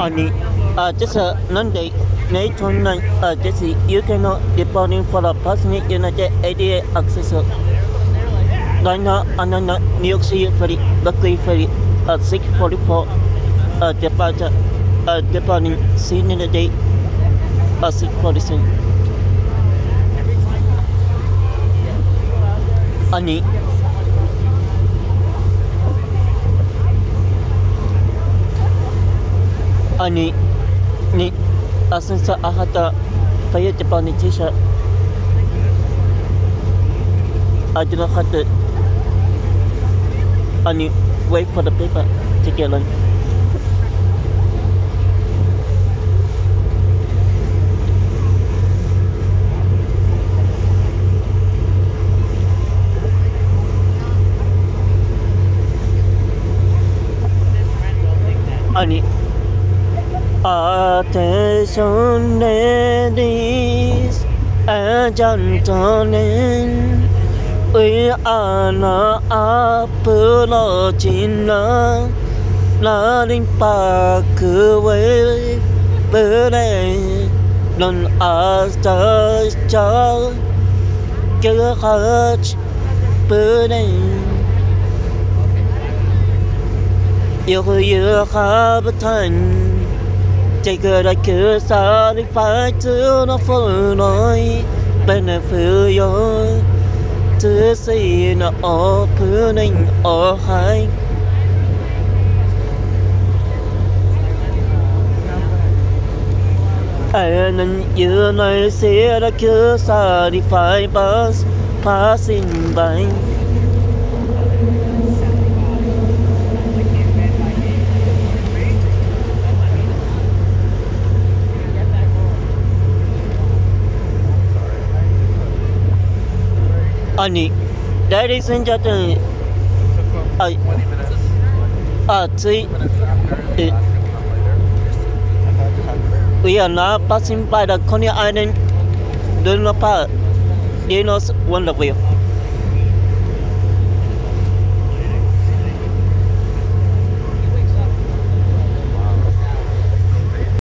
Only just Monday, May 29, Jesse, you cannot departing for the passenger United 88 access. Right now, Anana, New York City Ferry, Rockaway Ferry, 6:44, departure, departing Sydney day, 6:47. Only. Ani ni asensa ahata kaya Japan t-shirt. I do not have to Ani wait for the paper to get on. Ani Attention ladies and gentlemen, we are now approaching the Landing Parkway, burning on us the child, your heart burning. You have a time. Take a kiss, satisfied to the full night, benefit you to see the opening or high. And then you may see the kiss, satisfied bus passing by. Ani, ladies and gentlemen, we are now passing by the Coney Island Lunar Park. Do you know Wonderville?